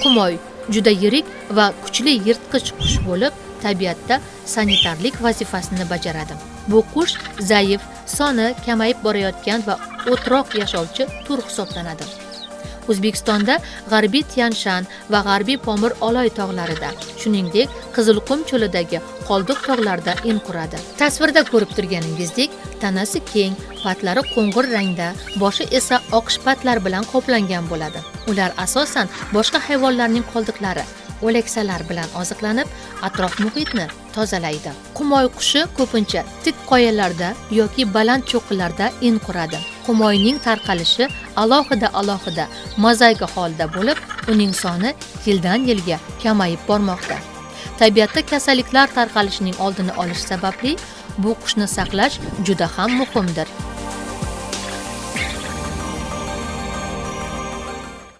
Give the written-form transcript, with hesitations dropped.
Qumoy juda yirik va kuchli yirtqich qush bo'lib, tabiatda sanitarlik vazifasini bajaradi. Bu qush zaif, soni kamayib borayotgan va o'troq yashovchi tur hisoblanadi. O'zbekistonda G'arbiy Tian-Shan va G'arbiy Pomir Oloy tog'larida, shuningdek, Qizilqum cho'lidagi qoldiq tog'larda in quradi. Tasvirda ko'rib turganingizdek, tanasi keng, patlari qo'ng'ir rangda, boshi esa oqish patlar bilan qoplangan bo'ladi. Ular asosan boshqa hayvonlarning qoldiqlari, o'laksalar bilan oziqlanib, atrof muhitni tozalaydi. Qumoy qushi ko'pincha tik qoyalarda yoki baland cho'qqilarda in quradi. Qumoyning tarqalishi alohida mozaika holida bo'lib, uning soni yildan yilga kamayib bormoqda. Tabiatda kasalliklar tarqalishining oldini olish sababli bu qushni saqlash juda ham muhimdir.